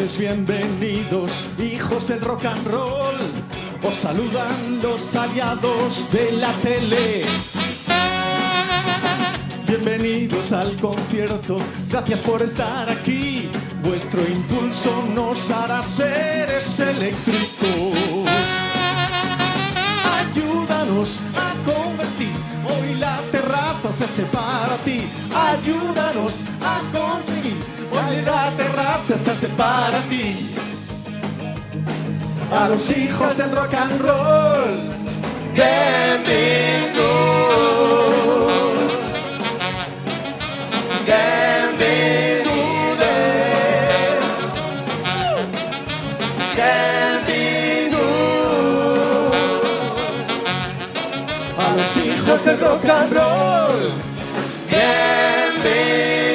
tardes, bienvenidos, hijos del rock and roll. Os saludan los aliados de la tele. Bienvenidos al concierto, gracias por estar aquí. Vuestro impulso nos hará seres eléctricos. Ayúdanos a convertir, hoy la terraza se hace para ti. Ayúdanos a conseguir, hoy la terraza se hace para ti. A los hijos del rock and roll, bienvenidos. A los hijos del rock and roll, bienvenidos.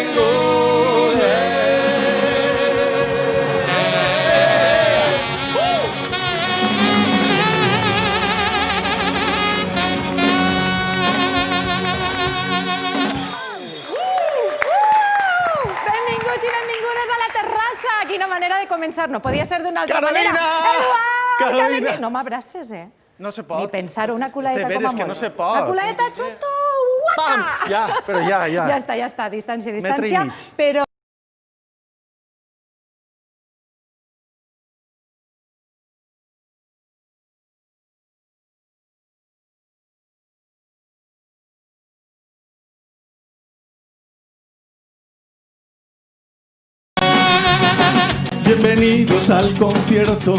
Benvinguts i benvingudes a la terrassa. Quina manera de començar. No podia ser d'una altra Carolina! manera. Eduard! Carolina! No m'abraces, eh? No se pot. Ni pensar una culaeta De com a veres que molt. no se pot. Una culaeta, xuto, Pam! uaca! Ja, però ja. Ja està, distància, Metre i distància. mig. Però... Bienvenidos al concierto.